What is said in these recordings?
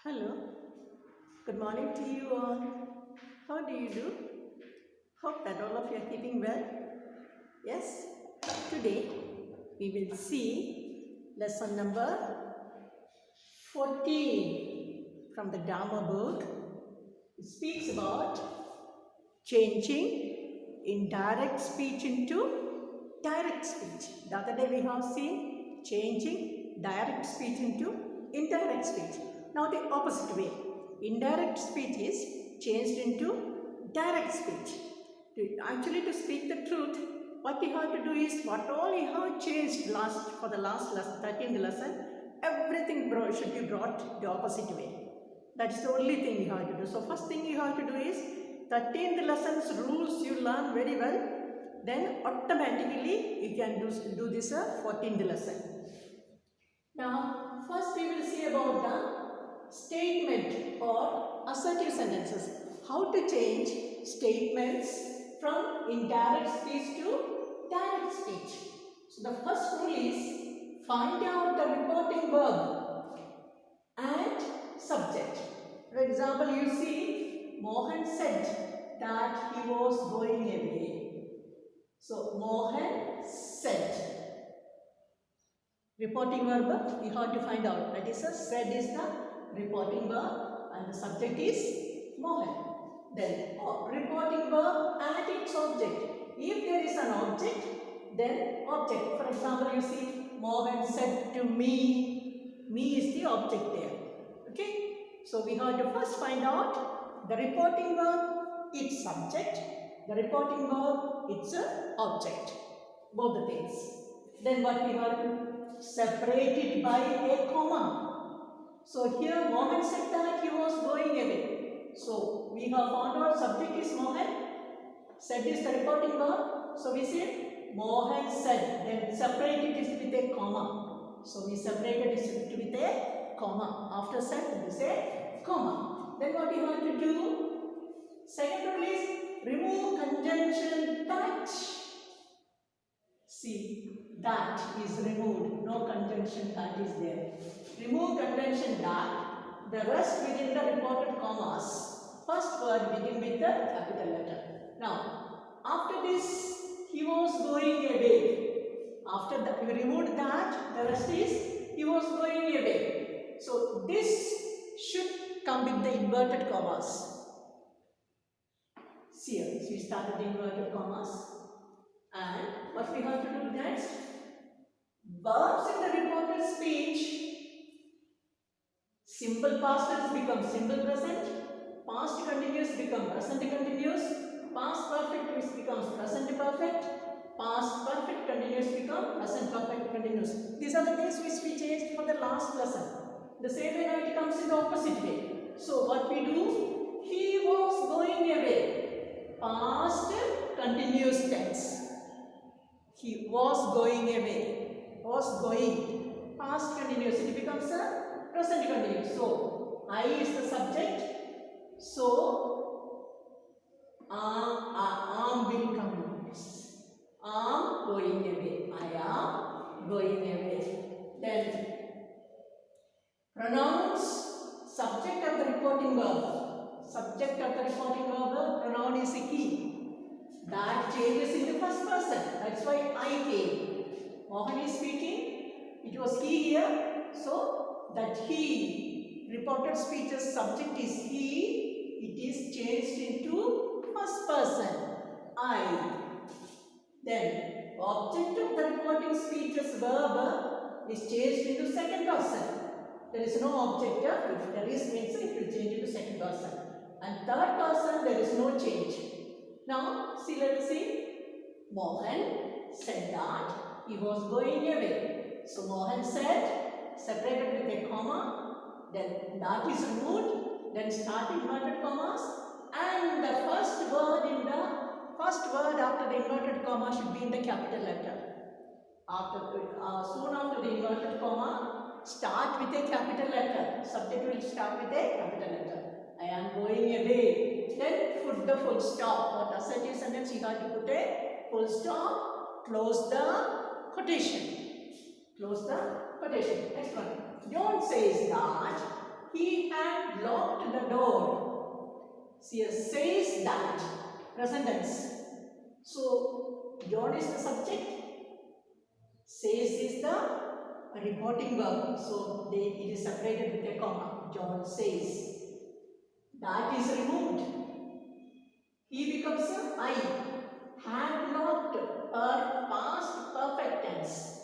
Hello, good morning to you all. How do you do? Hope that all of you are keeping well. Yes, today we will see lesson number 14 from the Dharma book. It speaks about changing indirect speech into direct speech. The other day we have seen changing direct speech into indirect speech. Now the opposite way. Indirect speech is changed into direct speech. To speak the truth, what we have to do is what all we have changed for the last lesson, 13th lesson, everything should be brought the opposite way. That's the only thing you have to do. So first thing you have to do is 13th lesson's rules you learn very well. Then automatically you can do this 14th lesson. Now first we will see about the statement or assertive sentences. How to change statements from indirect speech to direct speech. So the first rule is find out the reporting verb and subject. For example, you see Mohan said that he was going away. So Mohan said. Reporting verb we have to find out. That is said is the reporting verb and the subject is Mohan. Then reporting verb and its object. If there is an object, then object. For example, you see Mohan said to me. Me is the object there. Okay. So we have to first find out the reporting verb, its subject. The reporting verb, its object. Both the things. Then what we have to separate it by a comma. So here Mohan said that he was going away. So we have found out subject is Mohan, said is the reporting verb. So we say Mohan said, then separate it with a comma. So we separated it with a comma. After said we say comma. Then what you have to do? Second rule is remove conjunction that. See, that is removed. No conjunction that is there. Remove conjunction that. The rest within the reported commas. First word begin with the capital letter. Now, after this, he was going away. After that, we removed that. The rest is he was going away. So, this should come with the inverted commas. See here, so we started the inverted commas. And what we have to do next? Verbs in the reported speech, simple past tense becomes simple present, past continuous becomes present continuous, past perfect becomes present perfect, past perfect continuous becomes present perfect continuous. These are the things which we changed for the last lesson. The same way now it comes in the opposite way. So what we do? He was going away. Past continuous tense. He was going away. Was going. Past continuous. It becomes a present continuous. So, I is the subject. So, am will come next. Am going away. I am going away. Then, pronouns. Subject of the reporting verb. Subject of the reporting verb. Pronoun is a key. That changes in the first person. That's why I came. Mohan is speaking. It was he here. So, that he, reported speech's subject is he. It is changed into first person. I. Then, object of the reporting speech's verb is changed into second person. There is no object. If there is means it will change into second person. And third person there is no change. Now, see, let's see. Mohan said that he was going away. So, Mohan said, separated with a comma, then that is removed, then start inverted commas, and the first word after the inverted comma should be in the capital letter. Soon after the inverted comma, start with a capital letter. Subject will start with a capital letter. I am going away. Then put the full stop. For assertive sentence, you have to put a full stop. Close the quotation. Close the quotation. Next one. Don't say is that. he had locked the door. See, says that, present tense. So, John is the subject, says is the reporting verb. So, it is separated with a comma. John says. That is removed. He becomes a I. Had locked a past perfect tense.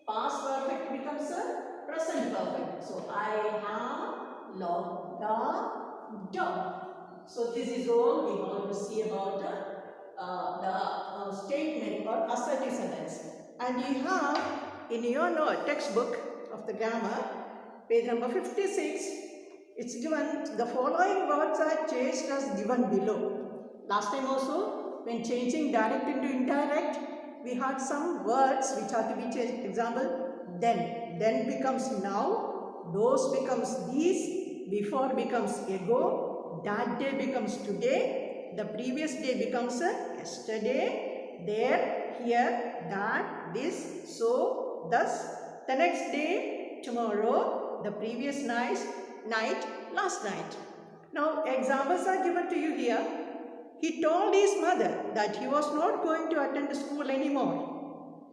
Past perfect becomes a present perfect. So, I have locked the door. So, this is all we want to see about the statement or assertive sentence. And you have in your textbook of the grammar, page number 56, it's given the following words are changed as given below. Last time also, when changing direct into indirect, we had some words which are to be changed. Example, then becomes now, those becomes these, before becomes ago, that day becomes today, the previous day becomes yesterday, there, here, that, this, so, thus, the next day, tomorrow, the previous night, last night. Now, examples are given to you here. He told his mother that he was not going to attend school anymore.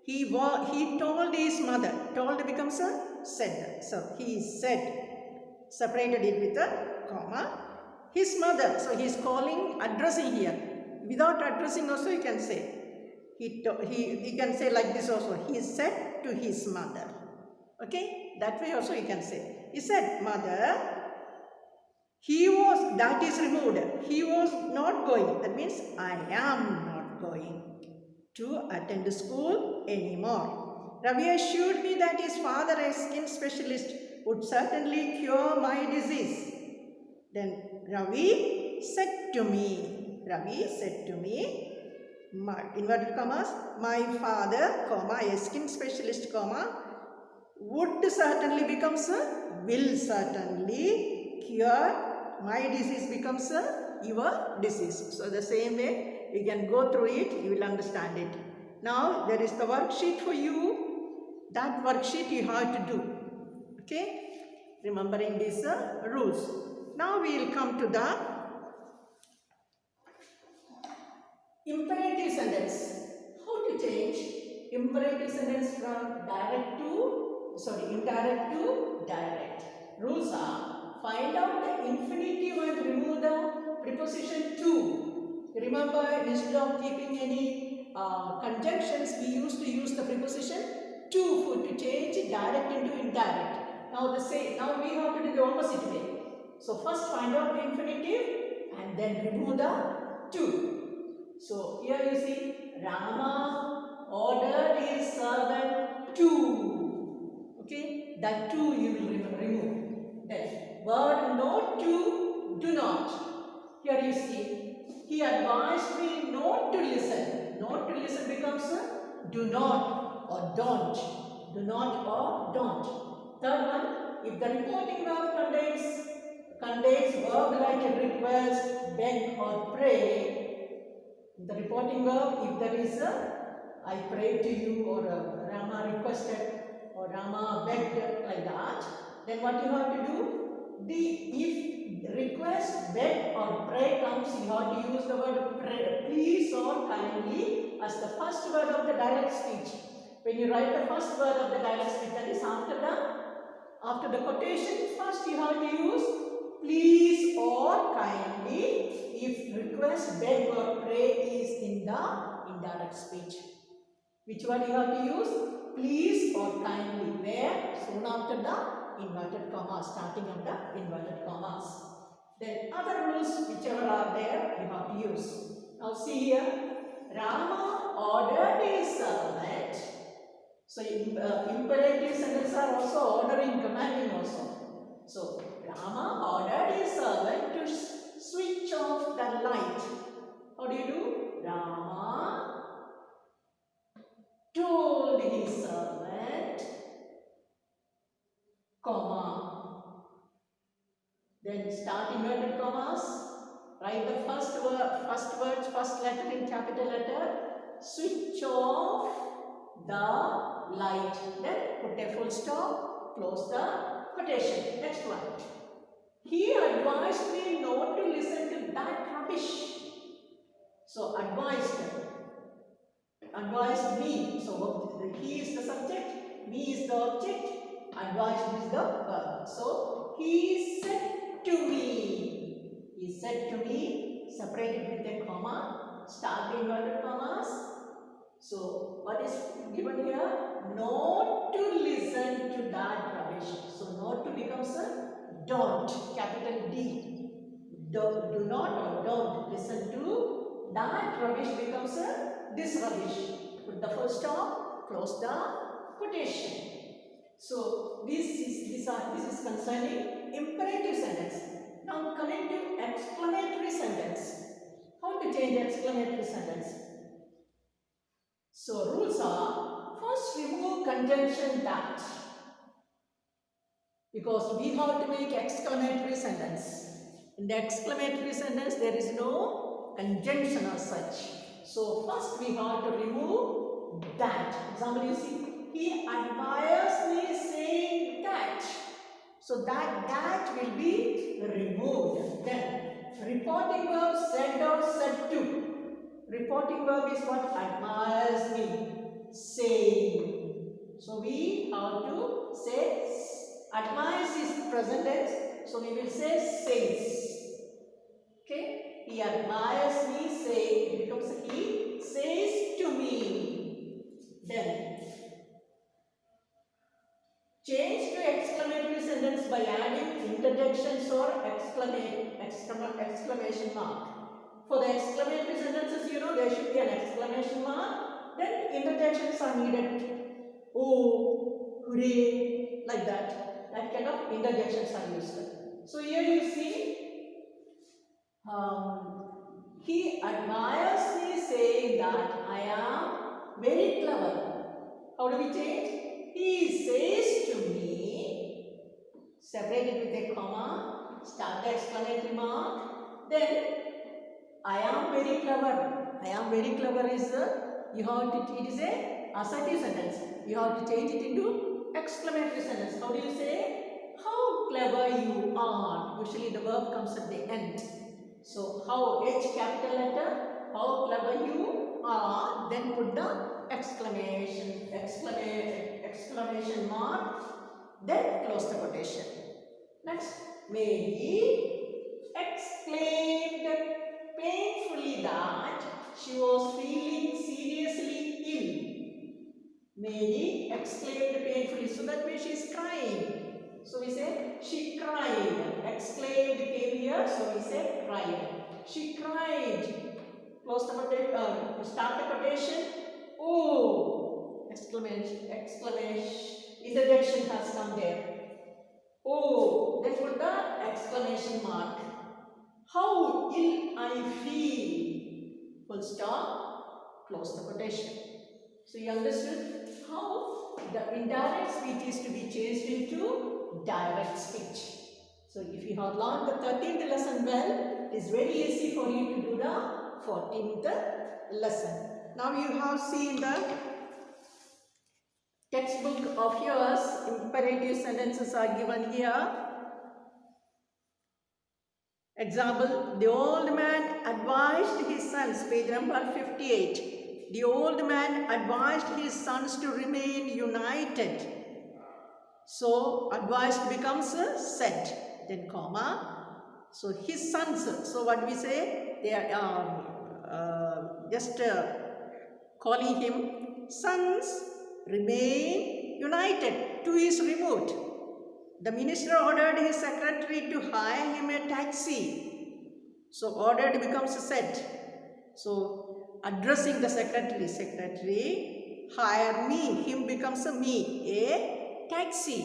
He told his mother. Told becomes a said. So, he said. Separated it with a comma. His mother. So, he is calling, addressing here. Without addressing also you can say. He can say like this also. He said to his mother. Okay. That way also you can say. He said, mother, that is removed. He was not going. That means I am not going to attend school anymore. Ravi assured me that his father, a skin specialist, would certainly cure my disease. Then Ravi said to me, inverted commas, my father, comma, a skin specialist, comma, would certainly becomes a will certainly cure my disease becomes a your disease. So the same way you can go through it, you will understand it. Now there is the worksheet for you. That worksheet you have to do. Okay, remembering these rules. Now we will come to the imperative sentence. How to change imperative sentence from indirect to direct. Rules are: find out the infinitive and remove the preposition to. Remember, instead of keeping any conjunctions, we used to use the preposition to change direct into indirect. Now we have to do the opposite way. So first find out the infinitive and then remove the to. So here you see, Rama ordered his servant to. Okay, that to you will remove. Then word not to, do not. Here you see, he advised me not to listen. Not to listen becomes do not or don't. Do not or don't. Third one, if the reporting verb contains verb like a request, beg or pray. The reporting verb, if there is I prayed to you, or Rama requested, or Rama begged, like that, then what you have to do? If request, beg or pray comes, you have to use the word pray, please or kindly as the first word of the direct speech. When you write the first word of the direct speech, that is after the quotation, first you have to use please or kindly if request, beg or pray is in the indirect speech. Which one you have to use? Please or kindly. Where? Soon after the inverted commas, starting of the inverted commas. Then other rules whichever are there, you have to use. Now see here, Rama ordered his servant. So imperative sentences are also ordering, commanding also. So Rama ordered his servant to switch off the light. How do you do? Rama told his servant, comma. Then start inverted commas. Write the first words, first letter in capital letter. Switch off the light. Then put a full stop. Close the quotation. Next one. He advised me not to listen to that rubbish. So advised me. So he is the subject, me is the object, advised is the verb. So he said to me. He said to me, separated with a comma, start inverted commas. So what is given here? Not to listen to that rubbish. So not to becomes a don't, capital D. Do not or don't listen to that rubbish becomes a this rubbish. Put the full stop, close the quotation. So this is concerning imperative sentence. Now coming to exclamatory sentence. How to change exclamatory sentence? So rules are, first remove conjunction that, because we have to make exclamatory sentence. In the exclamatory sentence there is no conjunction as such. So first we have to remove that. Example, you see, he admires me saying that. So that will be removed. Then reporting verb said or said to. Reporting verb is what? Admires me, saying. So we have to say admires is present tense. So we will say says. Okay? He admires me, saying. It becomes a he says to me. Then change to exclamatory sentence by adding interjections or exclamation mark. For the exclamatory sentences, you know, there should be an exclamation mark. Then interjections are needed. Oh, hooray, like that. That kind of interjections are used. So here you see, he admires me saying that I am very clever. How do we change? He says to me, separated with a comma, start the exclamatory mark, then I am very clever. I am very clever is it is a assertive sentence. You have to change it into exclamatory sentence. How do you say? How clever you are. Usually the verb comes at the end. So how, H capital letter, how clever you are, then put the exclamation mark, then close the quotation. Next, Mary exclaimed painfully that she was feeling seriously ill. Mary exclaimed painfully, so that means she is crying. So we say she cried. Exclaimed came here, so we say cried. She cried. Close the quotation. Start the quotation. Oh! Exclamation. Interjection has come there. Oh! Then put the exclamation mark. How ill I feel. Full stop. Close the quotation. So you understood how the indirect speech is to be changed into direct speech. So if you have learned the 13th lesson well, it is very easy for you to do the 14th lesson. Now you have seen the textbook of yours. Imperative sentences are given here. Example, the old man advised his sons, page number 58. The old man advised his sons to remain united. So, advised becomes said, then comma. So, his sons. So, what we say? They are just calling him sons remain united. To is removed. The minister ordered his secretary to hire him a taxi. So, ordered becomes said. So, addressing the secretary, hire me, him becomes a me, a taxi.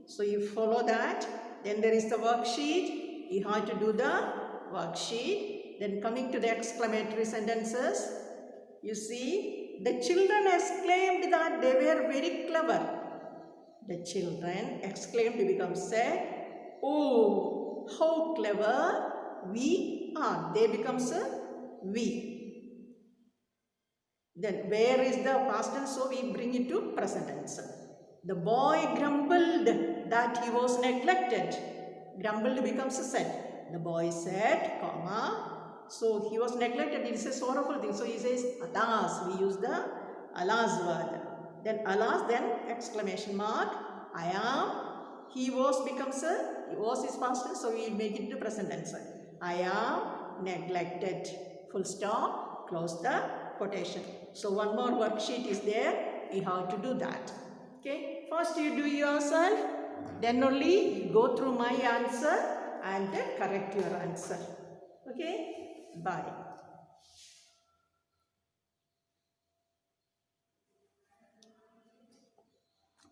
So, you follow that. Then there is the worksheet. You have to do the worksheet. Then coming to the exclamatory sentences, you see, the children exclaimed that they were very clever. The children exclaimed becomes said, oh, how clever we are. They becomes a we. Then where is the past tense? So we bring it to present tense. The boy grumbled that he was neglected. Grumbled becomes said. The boy said, comma. So he was neglected. It is a sorrowful thing. So he says, alas. We use the alas word. Then alas, then exclamation mark. I am. He was becomes a, he was is past tense, so we make it into present tense. I am neglected. Full stop. Close the quotation. So one more worksheet is there. You have to do that. Okay. First you do yourself. Then only you go through my answer and correct your answer. Okay. Bye.